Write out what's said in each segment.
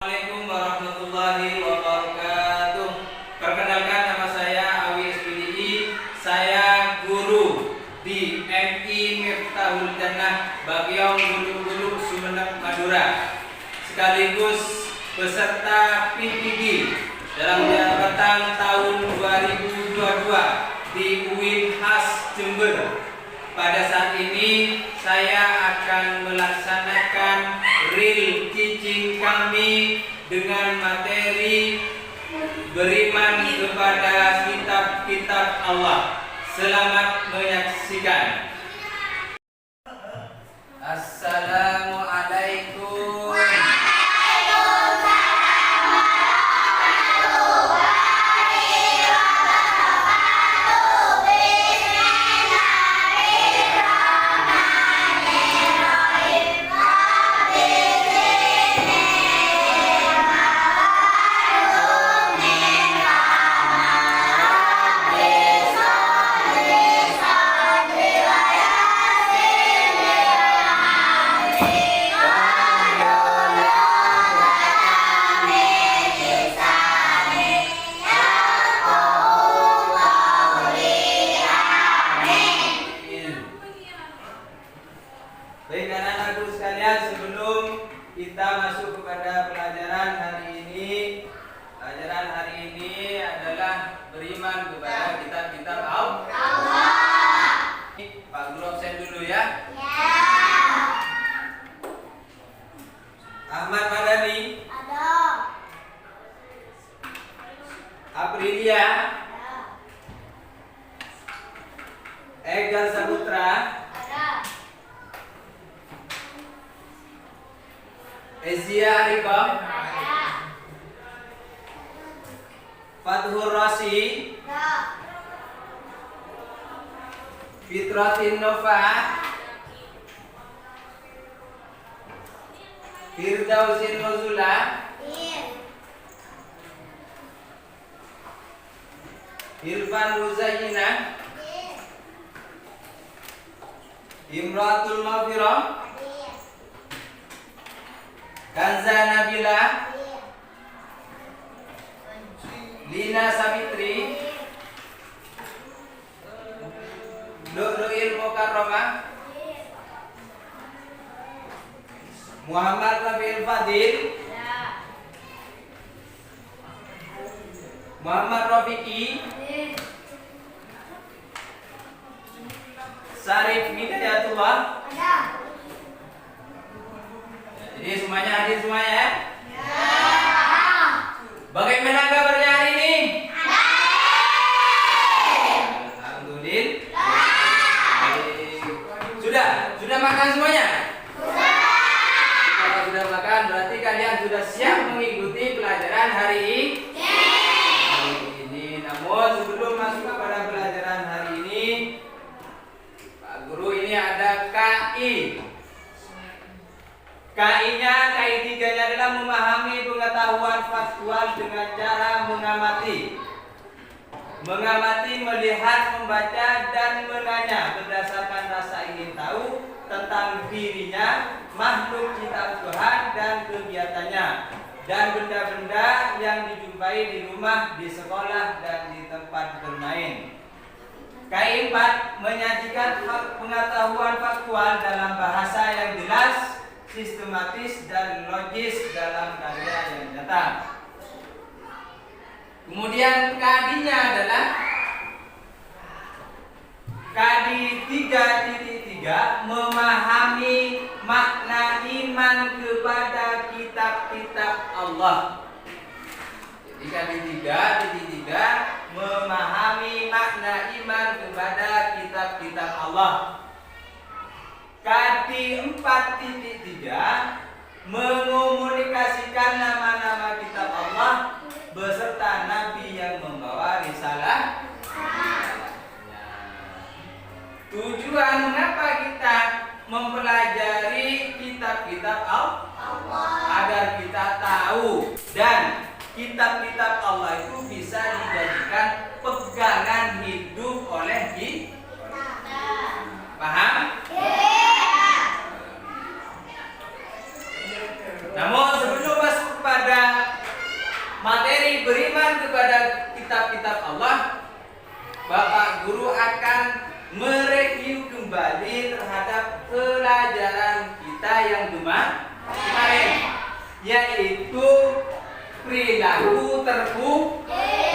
Assalamualaikum warahmatullahi wabarakatuh. Perkenalkan, nama saya Awi SPDI. Saya guru di MI Miftahul Jannah Bagiyong Gulu-Gulu Sumeneb Madura, sekaligus peserta PPG dalam jabatan tahun 2022 di UIN Khas Jember. Pada saat ini saya akan melaksanakan real teaching kami dengan materi beriman kepada kitab-kitab Allah. Selamat menyaksikan. Assalamualaikum. Baik anak-anakku sekalian, sebelum kita masuk kepada pelajaran hari ini adalah beriman kepada kitab-kitab Allah. Pak Guru absen dulu ya. Ahmad Madani. Ada. Aprilia. Ada. Egal Saputra. Ezia Ariko, Fathur Rosi, Fitratin Nova, Firdausin Nuzula, Irfan Ruzayina, Imratul Mafirah, Kanza Nabila, Lina Savitri, Nurul Mukarramah, Muhammad Rafiul Fadil, Muhammad Rafiqi, Sarif Hidayatullah. Jadi semuanya hadir semuanya ya? Bagaimana kabarnya hari ini? Alhamdulillah. Sudah makan semuanya? Kalau sudah makan berarti kalian sudah siap mengikuti pelajaran hari ini. Namun sebelum masuk kepada pelajaran hari ini, Pak Guru ini ada KI. KI 3-nya adalah memahami pengetahuan faktual dengan cara mengamati. Mengamati, melihat, membaca, dan menanya berdasarkan rasa ingin tahu tentang dirinya, makhluk ciptaan Tuhan dan kegiatannya, dan benda-benda yang dijumpai di rumah, di sekolah, dan di tempat bermain. KI 4 menyajikan pengetahuan faktual dalam bahasa yang jelas, sistematis dan logis dalam karya yang nyata. Kemudian KD-nya adalah KD 3.3 memahami makna iman kepada kitab-kitab Allah. Jadi KD 3.3 memahami makna iman kepada kitab-kitab Allah. KD 4.3 mengomunikasikan nama-nama kitab Allah beserta nabi yang membawa risalah. Tujuan mengapa kita mempelajari kitab-kitab Allah? Agar kita tahu dan kitab-kitab Allah itu bisa dijadikan pegangan hidup oleh kita. Paham? Namun sebelum masuk kepada beriman kepada kitab-kitab Allah, Bapak Guru akan mereview kembali terhadap pelajaran kita yang kemarin, yaitu perilaku terpuji.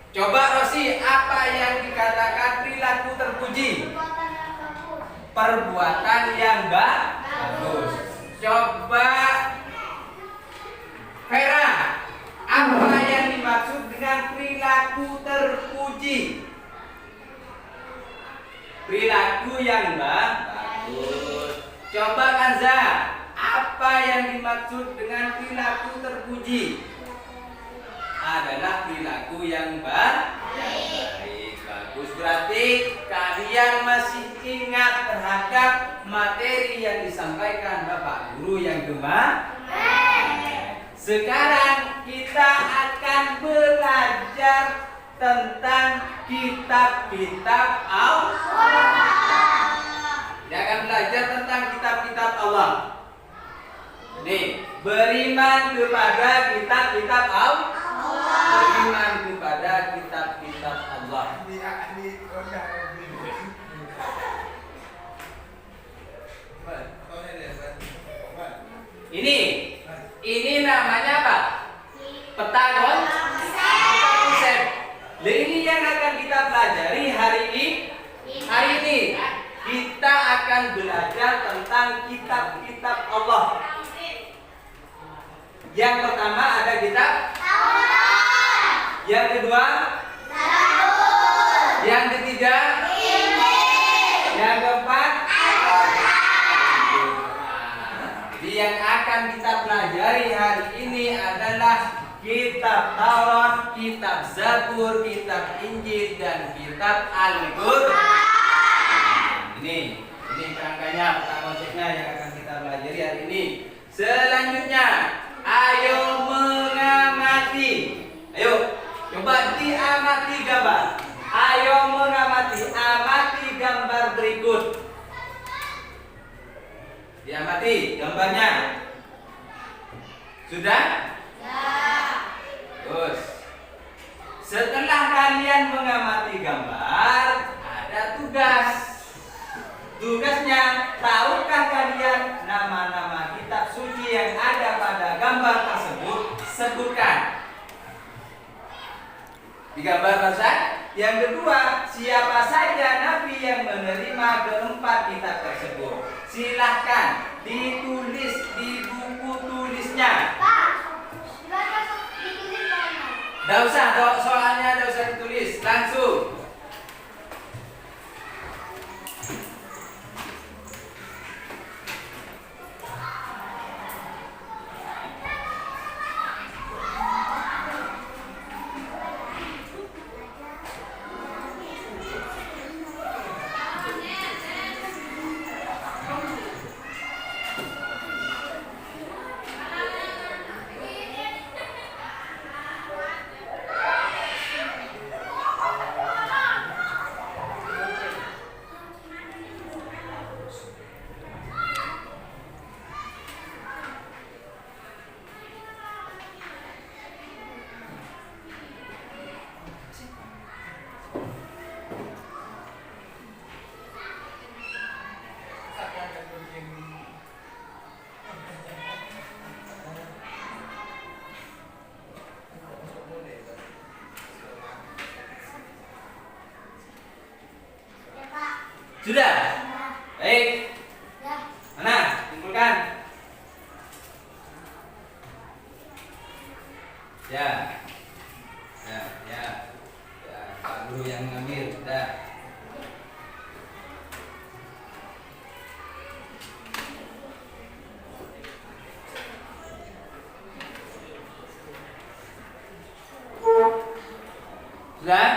Coba Rosi, apa yang dikatakan perilaku terpuji? Perbuatan yang bagus. Coba Vera, apa yang dimaksud dengan perilaku terpuji? Perilaku yang bagus. Coba Kanza, apa yang dimaksud dengan perilaku terpuji? Adalah perilaku yang baik. Bagus, berarti kalian masih ingat terhadap materi yang disampaikan Bapak Guru yang kemarin. Sekarang kita akan belajar tentang kitab-kitab Allah. Kita akan belajar tentang kitab-kitab Allah. Nih, beriman kepada kitab-kitab Allah. Beriman kepada kitab-kitab Allah. Ini namanya apa? Peta konsep. Ini yang akan kita pelajari hari ini. Kita akan belajar tentang kitab-kitab Allah. Yang pertama ada kitab Taurat. Yang kedua Zabur. Yang ketiga Injil. Yang keempat Al-Quran. Jadi yang akan kita pelajari hari ini adalah kitab Taurat, kitab Zabur, kitab Injil, dan kitab Al-Quran. Ini kerangkanya, peta konsepnya yang akan kita pelajari hari ini. Selanjutnya, ayo mengamati. Ayo, coba diamati gambar. Ayo mengamati, amati gambar berikut. Diamati gambarnya. Sudah? Ya. Terus, setelah kalian mengamati gambar, ada tugas. Tugasnya, tahukah kalian nama-nama kitab suci yang ada pada gambar tersebut? Sebutkan. Di gambar tersebut. Yang kedua, siapa saja nabi yang menerima keempat kitab tersebut? Silahkan ditulis di buku tulisnya. Tidak usah, soalnya tidak usah ditulis, langsung. Sudah? Baik. Mana? Kumpulkan. Ya. Pak Guru yang ngambil. Sudah. Sudah?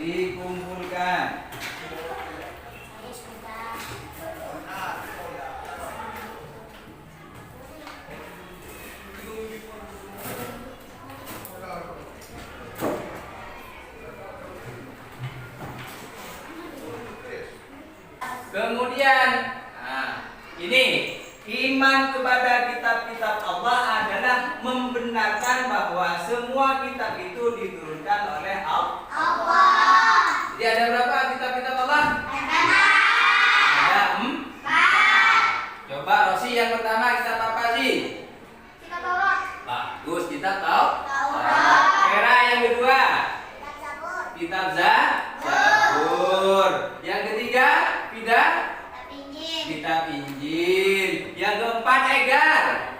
Dikumpulkan. Kemudian, ini beriman kepada kitab-kitab Allah adalah membenarkan bahwa semua kitab itu diturunkan oleh Allah. Jadi ada berapa kitab-kitab Allah? Ada 4. Coba Rosi, yang pertama kitab apa sih? Kitab Taurat. Bagus, kitab Taurat. Vera, yang kedua? Kitab Zabur. Yang ketiga, kitab Injil. Yang keempat, Egar,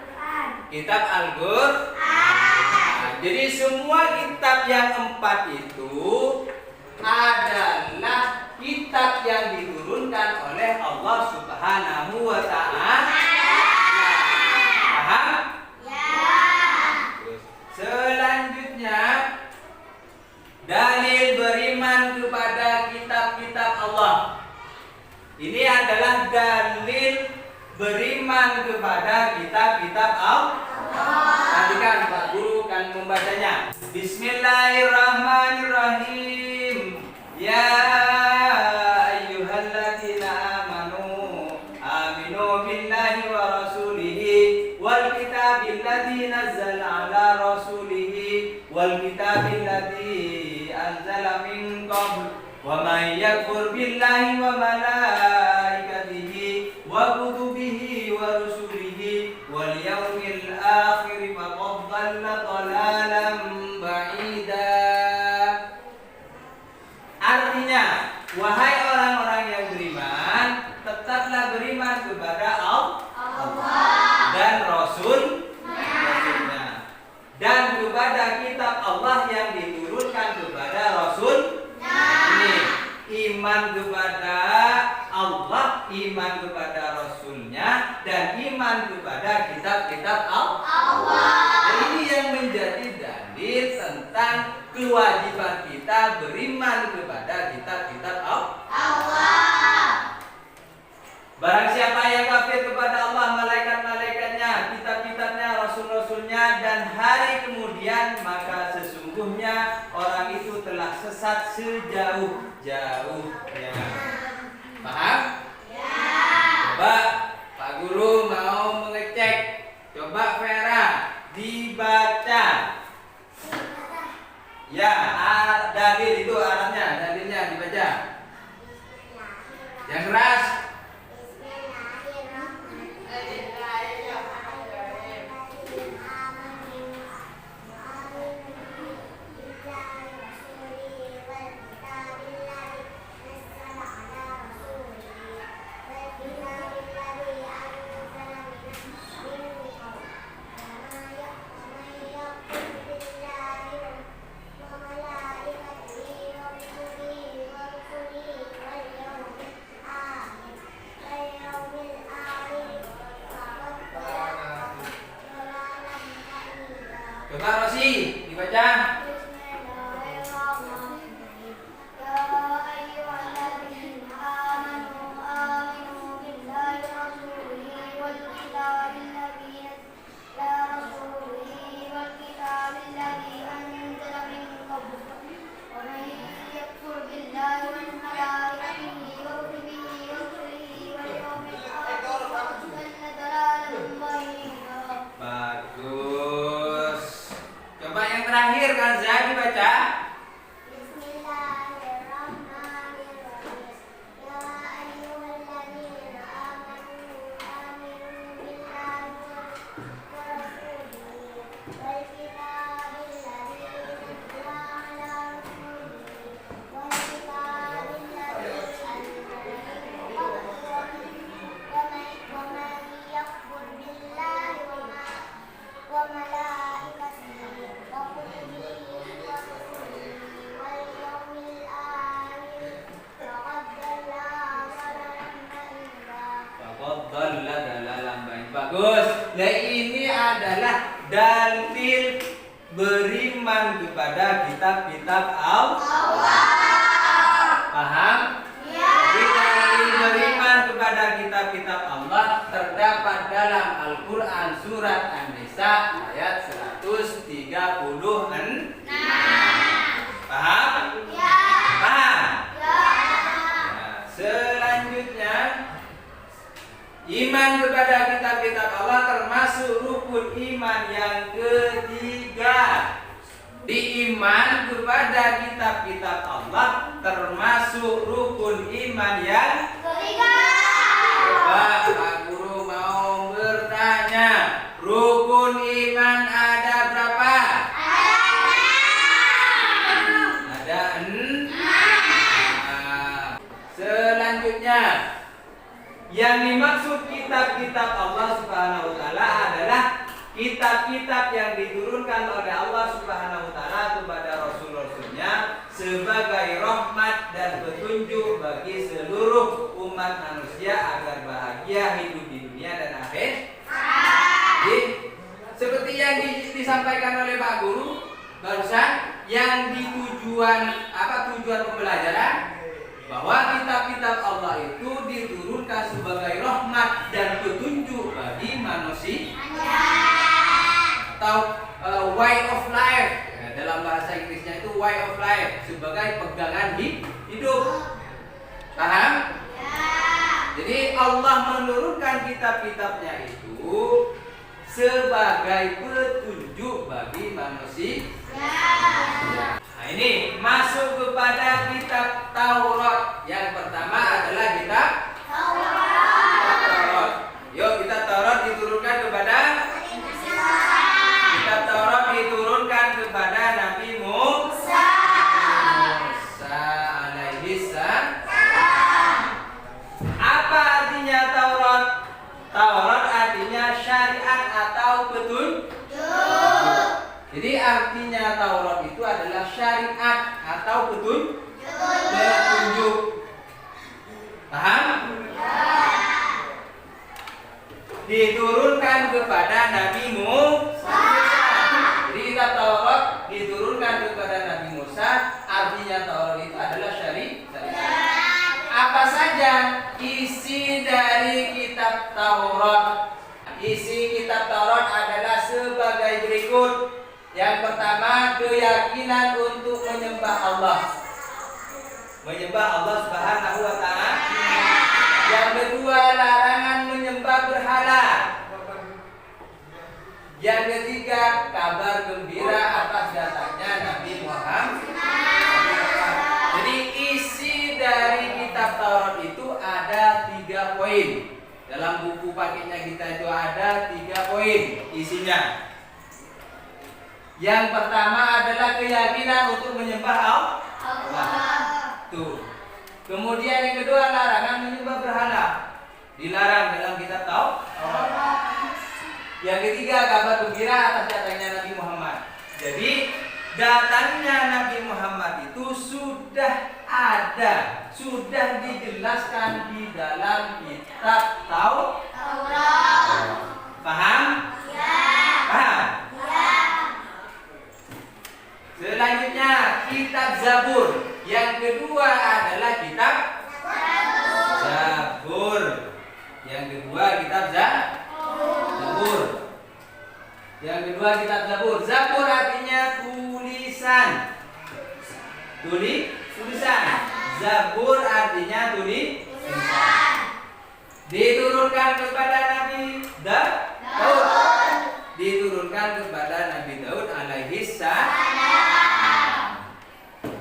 kitab Al-Qur'an. Jadi semua kitab yang 4 itu adalah kitab yang diturunkan oleh Allah Subhanahu wa Ta'ala. Paham? Selanjutnya, dalil beriman kepada kitab-kitab Allah. Ini adalah dalil beriman kepada kitab-kitab Allah. Perhatikan, Pak Guru akan membacanya. Bismillahirrahmanirrahim. Ya ayyuhalladzina amanu aminu billahi wa rasulihi wal kitabil ladzi nazzala ala rasulihi wal kitabil ladzi anzala min qabl wa may yakfur billahi wa malaikatihi wa kutubihi wa rusulihi wal yawmil akhir faqad dhalla dhalalan ba'ida. Artinya, wahai orang-orang yang beriman, tetaplah beriman kepada Allah dan Rasulnya, dan kepada kitab Allah yang diturunkan kepada Rasul. Ini iman kepada Allah, iman kepada Rasulnya, dan iman kepada kitab-kitab Allah. Dan ini yang menjadi dalil tentang kewajiban kita beriman kepada kitab-kitab Allah. Barang siapa yang kafir kepada Allah, malaikat-malaikatnya, kitab-kitabnya, rasul-rasulnya, dan hari kemudian, maka sesungguhnya orang itu telah sesat sejauh-jauhnya. Paham? Coba Pak Guru mau mengecek. Coba Vera dibaca. Ya, dalil itu arahnya, dalilnya dibaca. Yang keras. Coba Rosi dibaca. Bagus. Coba yang terakhir Kanza dibaca. Bagus. Nah, ini adalah dalil beriman kepada kitab-kitab Allah. Paham? Ya. Jadi dalil beriman kepada kitab-kitab Allah terdapat dalam Al-Quran surat An-Nisa ayat 136. Paham? Ya. Paham? Ya. Nah, selanjutnya Iman kepada kitab-kitab Allah termasuk rukun iman yang ketiga. Diiman kepada kitab-kitab Allah termasuk rukun iman yang ketiga. Coba Pak Guru mau bertanya, rukun iman ada berapa? Ada 6. Selanjutnya, yang dimaksud kitab-kitab Allah Subhanahu wa taala adalah kitab-kitab yang diturunkan oleh Allah Subhanahu wa taala kepada rasul-rasulnya sebagai rahmat dan petunjuk bagi seluruh umat manusia agar bahagia hidup di dunia dan akhirat. Jadi, seperti yang disampaikan oleh Pak Guru barusan, yang tujuan pembelajaran bahwa kitab-kitab Allah itu diturunkan sebagai rahmat dan petunjuk bagi manusia atau way of life, dalam bahasa Inggrisnya itu way of life, sebagai pegangan hidup. Paham? Jadi Allah menurunkan kitab-kitabnya itu sebagai petunjuk bagi manusia. Nah, ini masuk kepada kitab Taurat. Yang pertama adalah kitab Taurat. Yuk, kitab Taurat diturunkan kepada Nabi Musa alaihi salam. Apa artinya Taurat? Taurat artinya syariat atau petunjuk. Jadi artinya Taurat itu adalah syariat atau petunjuk. Paham? Diturunkan kepada Nabi Musa. Jadi kitab Taurat diturunkan kepada Nabi Musa, artinya Taurat itu adalah syariat. Apa saja isi dari kitab Taurat? Isi kitab Taurat adalah sebagai berikut. Yang pertama, keyakinan untuk menyembah Allah. Menyembah Allah Subhanahu wa taala. Yang kedua, larangan menyembah berhala. Yang ketiga, kabar gembira atas datangnya Nabi Muhammad. Jadi isi dari kitab Taurat itu ada 3 poin. Dalam buku paketnya kita itu ada 3 poin isinya. Yang pertama adalah keyakinan untuk menyembah Allah. Tuh. Kemudian yang kedua, larangan menyembah berhala. Dilarang dalam kitab Taurat. Yang ketiga, kabar gembira atas datangnya Nabi Muhammad. Jadi datangnya Nabi Muhammad itu sudah ada, sudah dijelaskan di dalam kitab Taurat. Paham? Ya. Paham? Ya. Selanjutnya kitab Zabur. Yang kedua adalah kitab Zabur. Yang kedua kitab Zabur. Yang kedua kitab Zabur. Zabur artinya tulisan. Tulisan. Zabur artinya tulisan. Diturunkan kepada Nabi Daud. Diturunkan kepada Nabi Daud alaihi salam.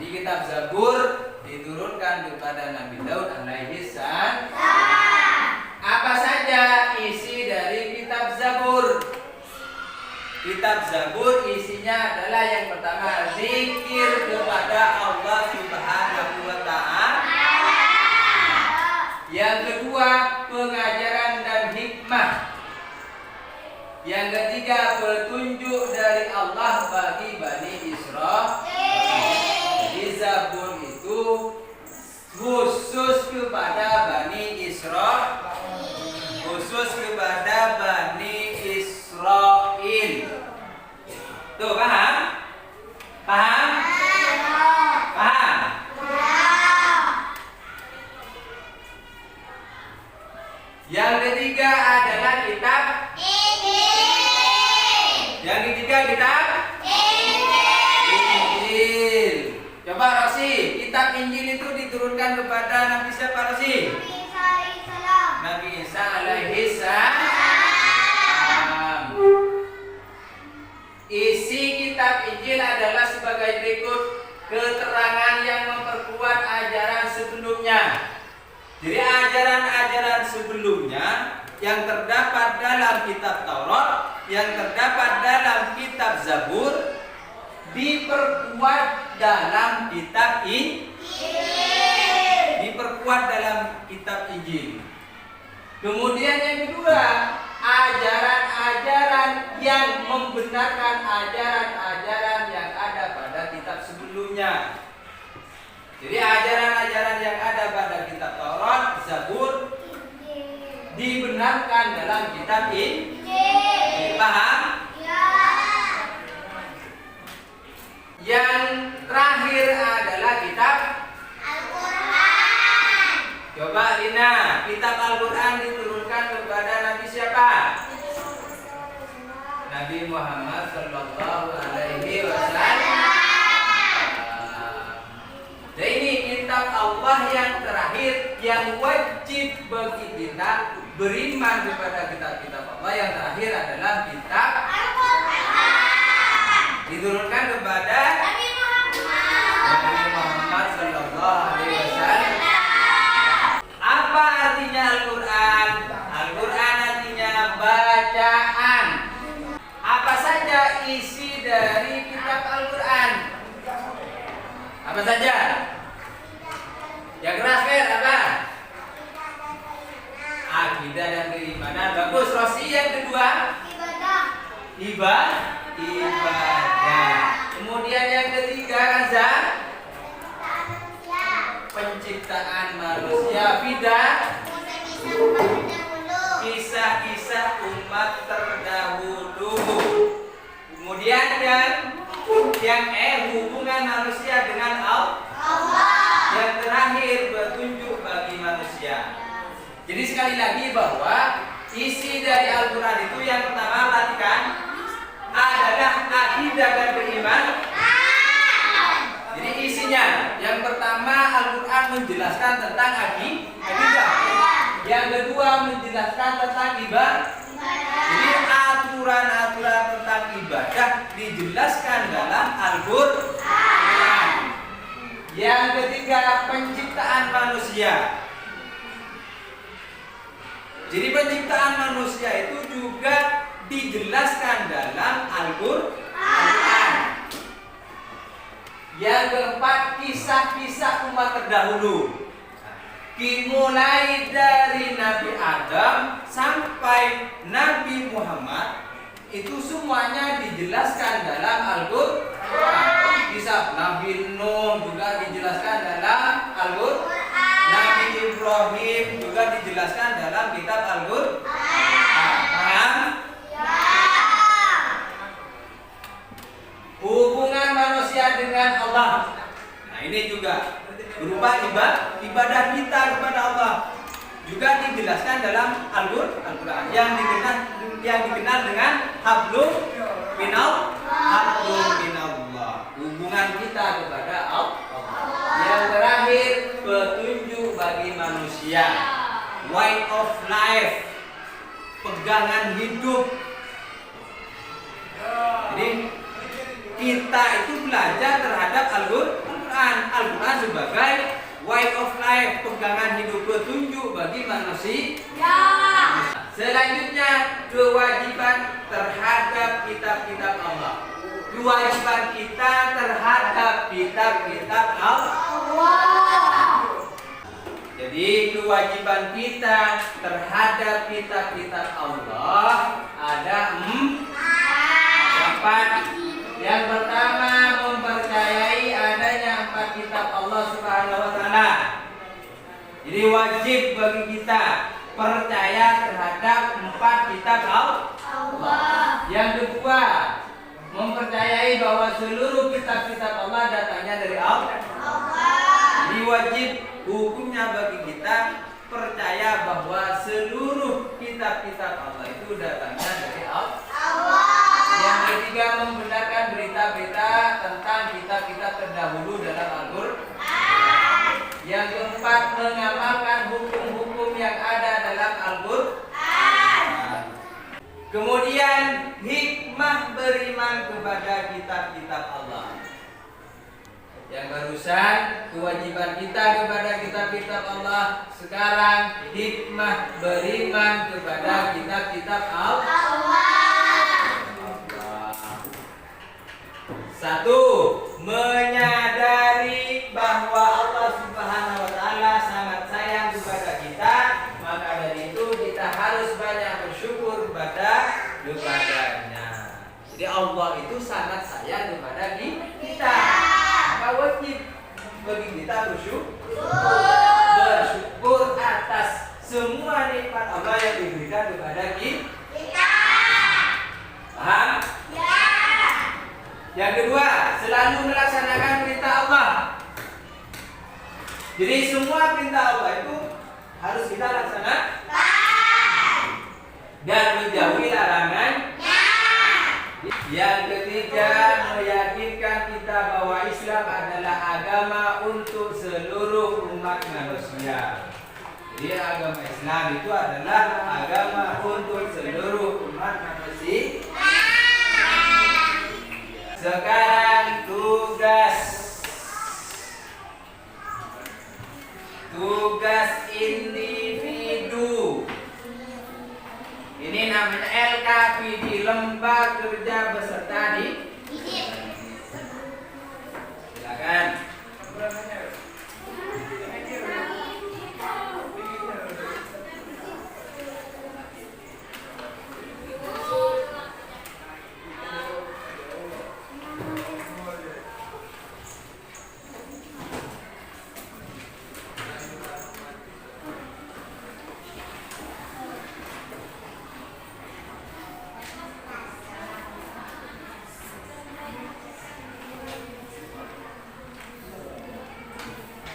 Di kitab Zabur diturunkan kepada Nabi Daud alaihi salam. Apa saja isi dari kitab Zabur? Kitab Zabur isinya adalah yang pertama, zikir kepada Allah Subhanahu wa taala. Yang kedua, pengajaran dan hikmah. Yang ketiga, petunjuk dari Allah bagi Bani Israil. Jadi Zabur itu khusus kepada Bani Israil. Khusus kepada Bani Israil. Tuh, paham? Paham? Paham? Yang ketiga adalah kitab Injil. Yang ketiga kitab Injil. Coba Rosi, kitab Injil itu diturunkan kepada Nabi siapa Rosi? Nabi Isa alaihissalam. Nabi Isa alaihi salam. Isi kitab Injil adalah sebagai berikut, keterangan yang memperkuat ajaran sebelumnya. Jadi ajaran-ajaran sebelumnya yang terdapat dalam kitab Taurat, yang terdapat dalam kitab Zabur, diperkuat dalam kitab diperkuat dalam kitab Injil. Kemudian yang kedua, ajaran-ajaran yang membenarkan ajaran-ajaran yang ada pada kitab sebelumnya. Jadi ajaran-ajaran yang ada pada kitab Taurat, Zabur dibenarkan dalam kitab Injil. Paham? Ya. Yang terakhir adalah kitab Al-Quran. Coba Lina, kitab Al-Quran diturunkan kepada Nabi siapa? Nabi Muhammad Sallallahu Alaihi Wasallam. Jadi ini kitab Allah yang terakhir yang wajib bagi kita beriman kepada kitab-kitab Allah. Yang terakhir adalah kitab Al-Quran. Diturunkan kepada Nabi Muhammad Sallallahu Alaihi Wasallam. Apa artinya Al-Quran? Al-Quran artinya bacaan. Apa saja isi dari kitab Al-Quran? Apa saja? Yang keras apa? Akidah dan keimanan. Bagus. Rosi yang kedua? Ibadah. Kemudian yang ketiga Kanza? Penciptaan manusia. Fidah? Kisah-kisah umat terdahulu. Kemudian yang hubungan manusia dengan Allah. Yang terakhir petunjuk bagi manusia. Jadi sekali lagi bahwa isi dari Al-Quran itu yang pertama perhatikan adalah akidah dan beriman. Jadi isinya yang pertama Al-Quran menjelaskan tentang akidah. Yang kedua menjelaskan tentang ibadah. Jadi aturan-aturan tentang ibadah dijelaskan dalam Al-Quran. Yang ketiga penciptaan manusia. Jadi penciptaan manusia itu juga dijelaskan dalam Al-Quran. Yang keempat kisah-kisah umat terdahulu. Dimulai dari Nabi Adam sampai Nabi Muhammad, itu semuanya dijelaskan dalam Al-Quran. Kisah Nabi Nuh juga dijelaskan dalam Al-Quran. Nabi Ibrahim juga dijelaskan dalam kitab Al-Quran. Paham? Hubungan manusia dengan Allah. Nah ini juga berupa ibadah kita kepada Allah juga dijelaskan dalam Al-Quran yang dikenal dengan hablum minallah, hubungan kita kepada Allah. Yang terakhir petunjuk bagi manusia, way of life, pegangan hidup. Jadi kita itu belajar terhadap Al-Quran sebagai way of life, pegangan hidup, petunjuk bagi manusia. Selanjutnya kewajiban terhadap kitab-kitab Allah. Kewajiban kita terhadap kitab-kitab Allah. Jadi kewajiban kita terhadap kitab-kitab Allah ada empat. Yang pertama mempercayai adanya 4 kitab Allah Subhanahu wa taala. Jadi wajib bagi kita percaya terhadap 4 kitab Allah. Yang kedua, mempercayai bahwa seluruh kitab-kitab Allah datangnya dari Allah. Jadi wajib hukumnya bagi kita percaya bahwa seluruh kitab-kitab Allah itu datangnya dari Allah. Yang ketiga, membenarkan berita-berita tentang kitab-kitab terdahulu dalam Al-Quran. Yang keempat, mengamalkan hukum-hukum yang ada dalam Kemudian hikmah beriman kepada kitab-kitab Allah. Yang barusan kewajiban kita kepada kitab-kitab Allah. Sekarang hikmah beriman kepada kitab-kitab Allah. Satu, menyadari bahwa Allah Subhanahu wa taala sangat sayang kepada kita, maka dari itu kita harus banyak bersyukur kepadanya. Jadi Allah itu sangat sayang kepada kita. Maka wajib bagi kita bersyukur atas semua nikmat Allah yang diberikan kepada kita. Paham? Yang kedua, selalu melaksanakan perintah Allah. Jadi semua perintah Allah itu harus kita laksanakan dan menjauhi larangannya. Yang ketiga, meyakinkan kita bahwa Islam adalah agama untuk seluruh umat manusia. Jadi agama Islam itu adalah agama untuk seluruh umat manusia. Sekarang tugas individu. Ini namanya LKPD, Lembaga Kerja Peserta Didik. Silakan.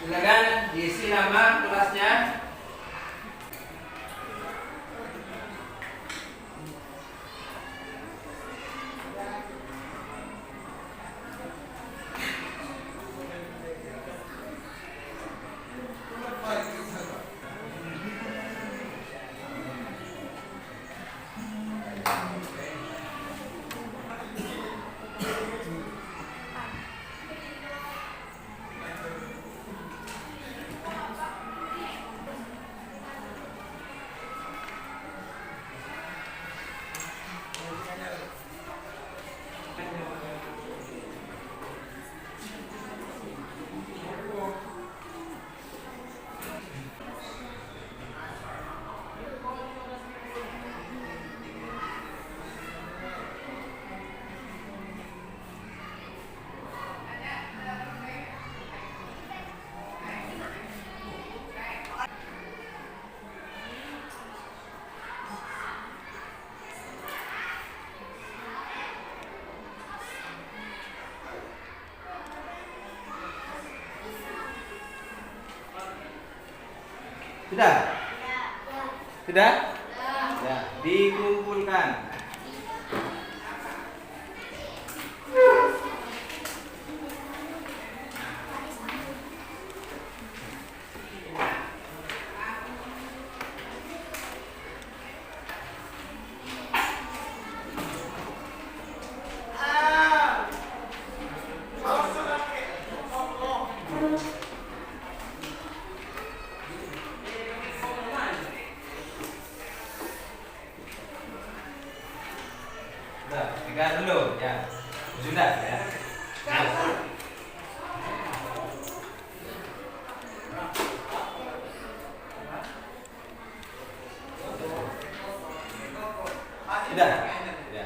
Silakan diisi nama kelasnya. Sudah? Sudah? Ya, dikumpulkan. Pegang dulu ya. Sudah ya. Sudah. Ya.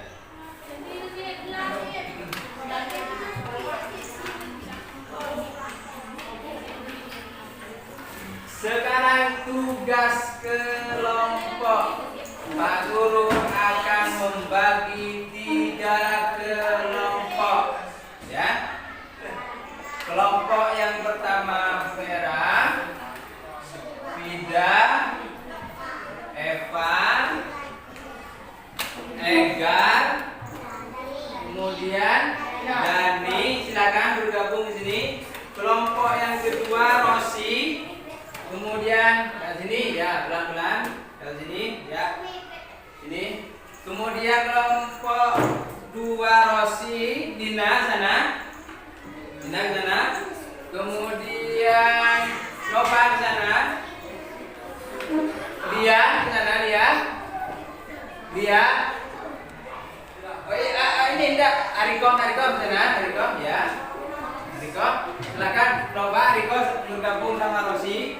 Sekarang tugas kelompok. Pak Guru akan membagi 3 kelompok, ya. Kelompok yang pertama Vera, Fida, Evan, Egar, kemudian Dani. Silakan bergabung di sini. Kelompok yang kedua Rosi, kemudian di sini ya, pelan-pelan. Dari sini ya. Sini. Kemudian kelompok 2 Rosi, Dina sana. Dina ke sana. Kemudian Nova ke sana. Dia ke sana, dia. Oh iya, ini enggak. Ariko ke sana, Ariko ya. Ariko, silakan Nova, Ariko bergabung sama Rosi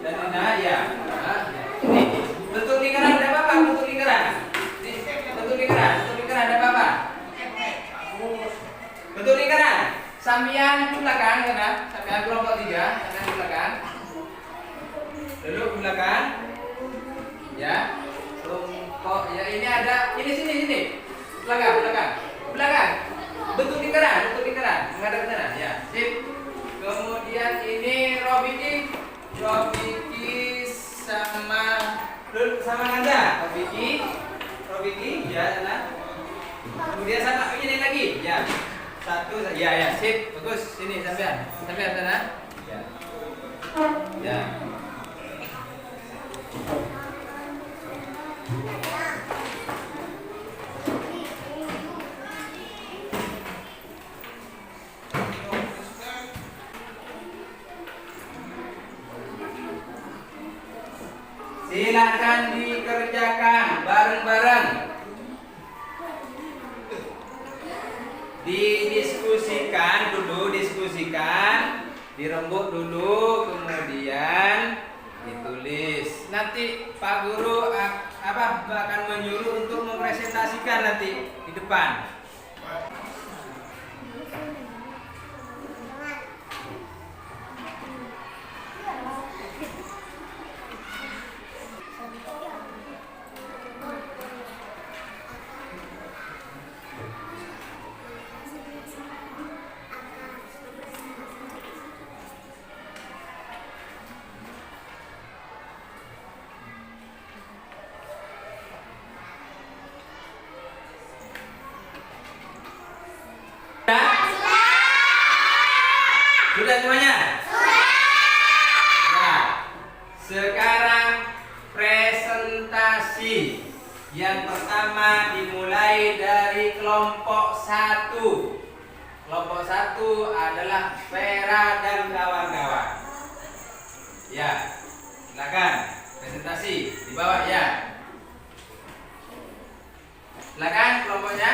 dan Dina ya. Nah, ini bentuk lingkaran ada apa? Bentuk lingkaran. Bentuk lingkaran ada apa? Bentuk lingkaran. Sambian ke belakang sana. Sambian kelompok 3, sambian ke belakang. Duduk ke belakang. Ya. Kelompok ya ini ada sini. Belakang. Bentuk lingkaran. Menghadap ke sana. Ya, sip. Kemudian ini Robiki sama Nanda. Robiki ya sana. Kemudian sana ini lagi. Ya. Satu ya sip. Bagus. Sini sampean sana. Ya. Silakan dikerjakan bareng-bareng. Diskusikan, dirembuk dulu, kemudian ditulis. Nanti Pak Guru akan menyuruh untuk mempresentasikan nanti di depan. Sudah semuanya? Sudah. Nah, sekarang presentasi. Yang pertama dimulai dari kelompok 1. Kelompok 1 adalah Vera dan kawan-kawan. Ya, silakan presentasi di bawah ya. Silakan kelompoknya.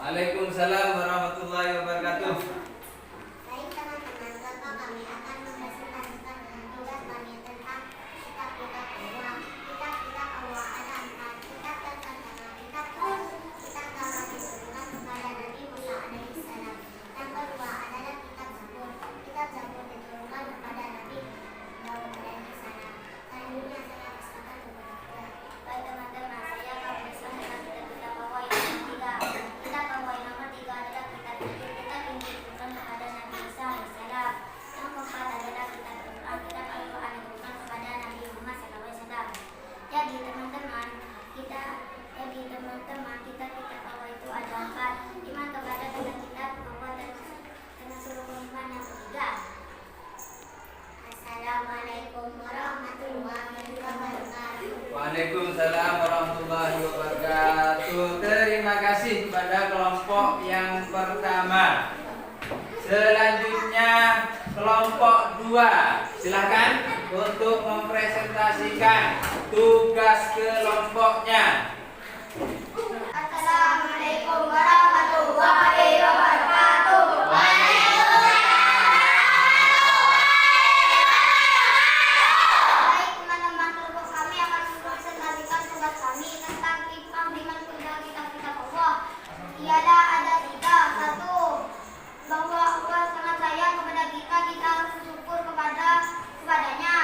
Waalaikumsalam warahmatullahi wabarakatuh. Baik teman-teman, contoh kami akan mempresentasikan tugas kami tentang kitab-kitab Allah. Kitab-kitab Allah ada 4, kitab terkenal, kitab Taurat diturunkan kepada Nabi Musa alaihissalam. Yang kedua adalah kitab Zabur. Kitab Zabur diturunkan kepada Nabi Daud alaihissalam. Selanjutnya saya bacakan beberapa. Baik teman-teman, saya akan mempresentasikan kitab Allah yang ketiga. Kitab Allah yang nomor 3 adalah kitab Injil. Kitab Injil diturunkan kepada Nabi Isa alaihissalam. Yang keempat adalah kitab Al-Quran. Kitab Al-Quran diturunkan kepada Nabi Muhammad SAW. Jadi teman-teman, kitab Allah itu ada 4. Iman kepada kitab Allah dan termasuk iman yang ketiga. Assalamualaikum warahmatullahi wabarakatuh. Waalaikumsalam warahmatullahi wabarakatuh. Terima kasih kepada kelompok yang pertama. Selanjutnya kelompok 2. Silakan untuk mempresentasikan tugas kelompoknya. Assalamualaikum warahmatullahi wabarakatuh. Baik teman-teman, kelompok kami akan mempresentasikan tugas kami tentang pengliman kitab-kitab Allah. Ialah ada 3. 1. Bahwa Allah sangat sayang kepada kita harus bersyukur kepadanya.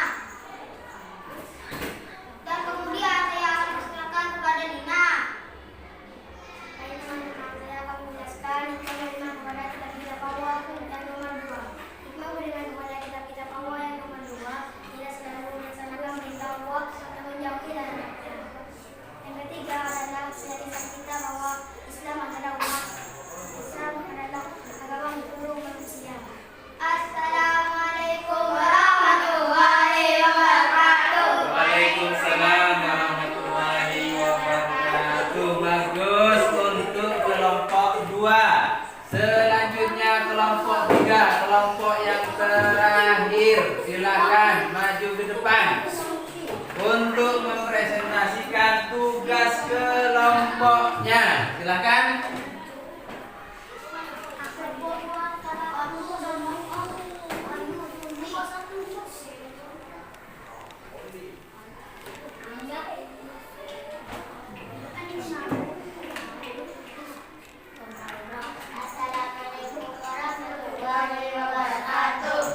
Dan kemudian saya akan memperkenalkan kepada kelompok yang terakhir silakan maju ke depan untuk mempresentasikan tugas kelompoknya. Silakan.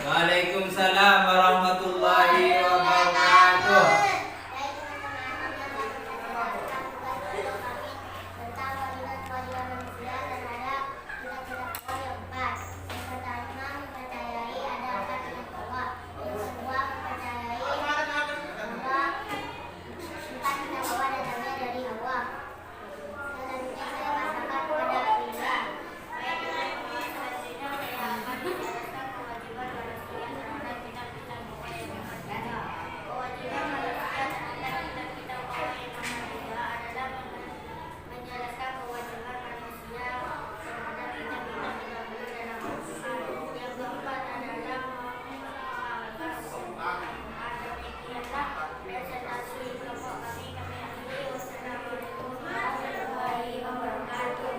Waalaikumsalam warahmatullahi wabarakatuh.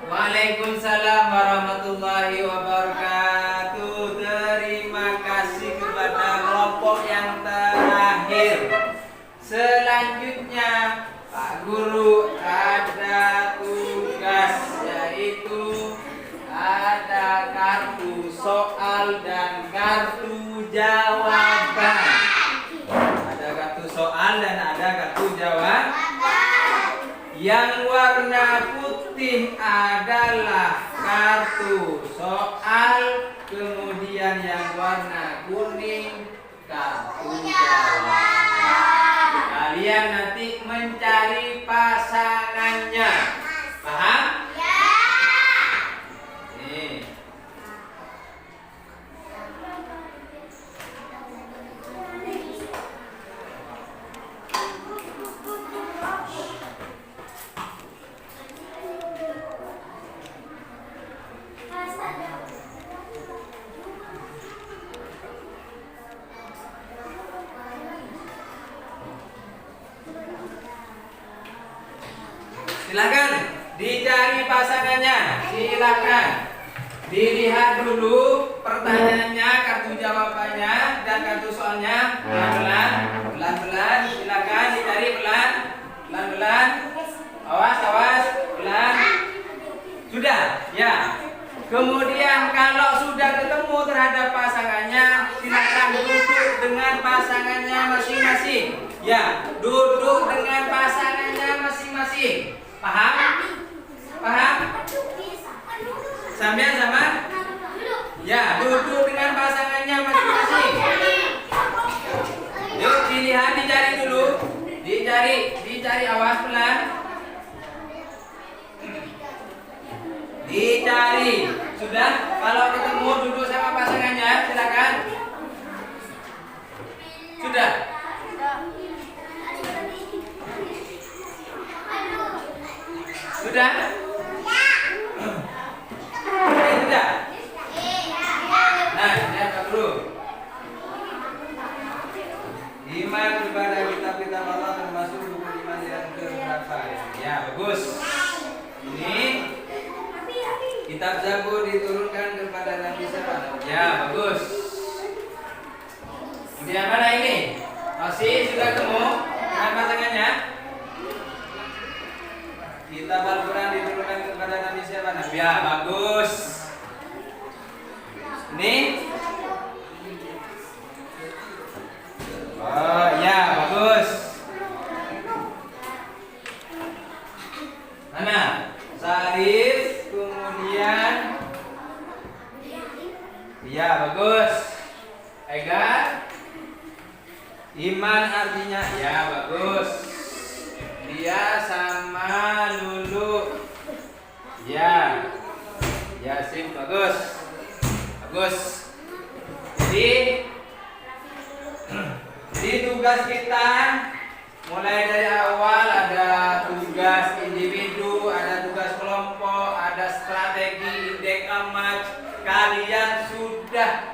Waalaikumsalam warahmatullahi wabarakatuh. Terima kasih kepada kelompok yang terakhir. Selanjutnya Pak Guru ada tugas, yaitu ada kartu soal dan kartu jawaban. Ada kartu soal dan ada kartu jawaban. Yang warna putih adalah kartu soal, kemudian yang warna kuning kartu jawaban. Kalian nanti mencari pasangannya. Paham? Ya. Nih. Silakan dicari pasangannya. Silakan dilihat dulu pertanyaannya, kartu jawabannya dan kartu soalnya. Pelan-pelan. Silakan dicari pelan-pelan. Awas, pelan. Sudah, ya. Kemudian kalau sudah ketemu terhadap pasangannya, silakan duduk dengan pasangannya masing-masing. Ya, duduk dengan pasangannya masing-masing. Paham? Sambil sama? Ya, duduk dengan pasangannya masing-masing. Yuk, dilihat, dicari dulu. Dicari, awas pelan. Dicari. Sudah? Kalau ketemu duduk sama pasangannya, silakan. Sudah? Sudah? Sudah? Nah, lihat Pak Guru. Iman kepada kitab-kitab Allah termasuk buku iman yang keberapa? Ya, bagus. Ini kitab Zabur diturunkan kepada Nabi SAW. Ya, bagus. Kemudian mana ini? Masih sudah ketemu dengan pasangannya? Kitab Al-Quran diturunkan kepada Nabi siapa? Ya, bagus. Ini? Oh, ya, bagus. Mana? Sarif, kemudian ya, bagus. Ega? Iman artinya ya, bagus. Dia sama Lulu. Ya. Yasin, bagus. Jadi tugas kita mulai dari awal ada tugas individu, ada tugas kelompok, ada strategi, indeks amat. Kalian sudah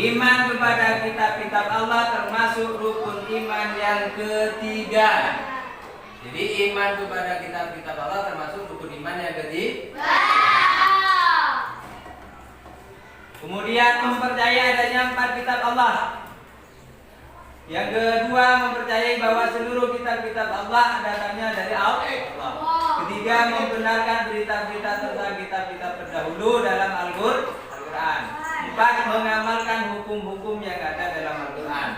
Iman kepada kitab-kitab Allah termasuk rukun iman yang ketiga. Jadi iman kepada kitab-kitab Allah termasuk rukun iman yang ketiga. Kemudian mempercayai adanya 4 kitab Allah. Yang kedua, mempercayai bahwa seluruh kitab-kitab Allah datangnya dari Allah. Ketiga, membenarkan berita-berita tentang kitab-kitab terdahulu dalam Al-Quran. 4, mengamalkan hukum-hukum yang ada dalam Al-Quran.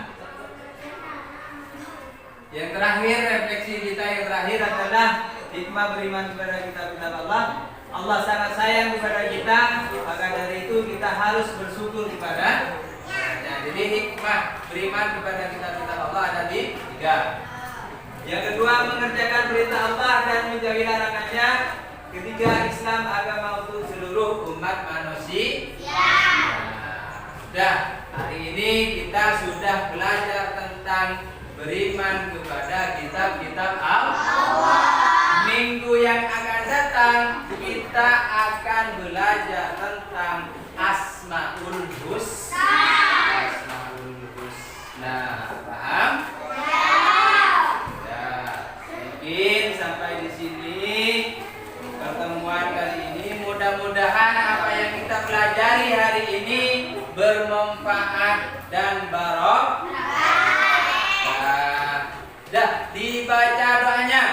Yang terakhir, refleksi kita yang terakhir adalah hikmah beriman kepada kitab-kitab Allah. Allah sangat sayang kepada kita, maka dari itu kita harus bersyukur kepada. Nah, jadi hikmah beriman kepada kitab-kitab Allah ada di 3. Yang kedua, mengerjakan perintah Allah dan menjauhi larangannya. Ketiga, Islam agama untuk seluruh umat manusia. Sudah, hari ini kita sudah belajar tentang beriman kepada kitab-kitab Allah. Minggu yang akan datang kita akan belajar tentang Asmaul Husna. Asmaul Husna, paham? Ya, mungkin sampai di sini pertemuan kali ini. Mudah-mudahan apa yang kita pelajari hari ini bermanfaat dan barokah. Dah dibaca doanya.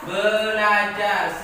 Belajar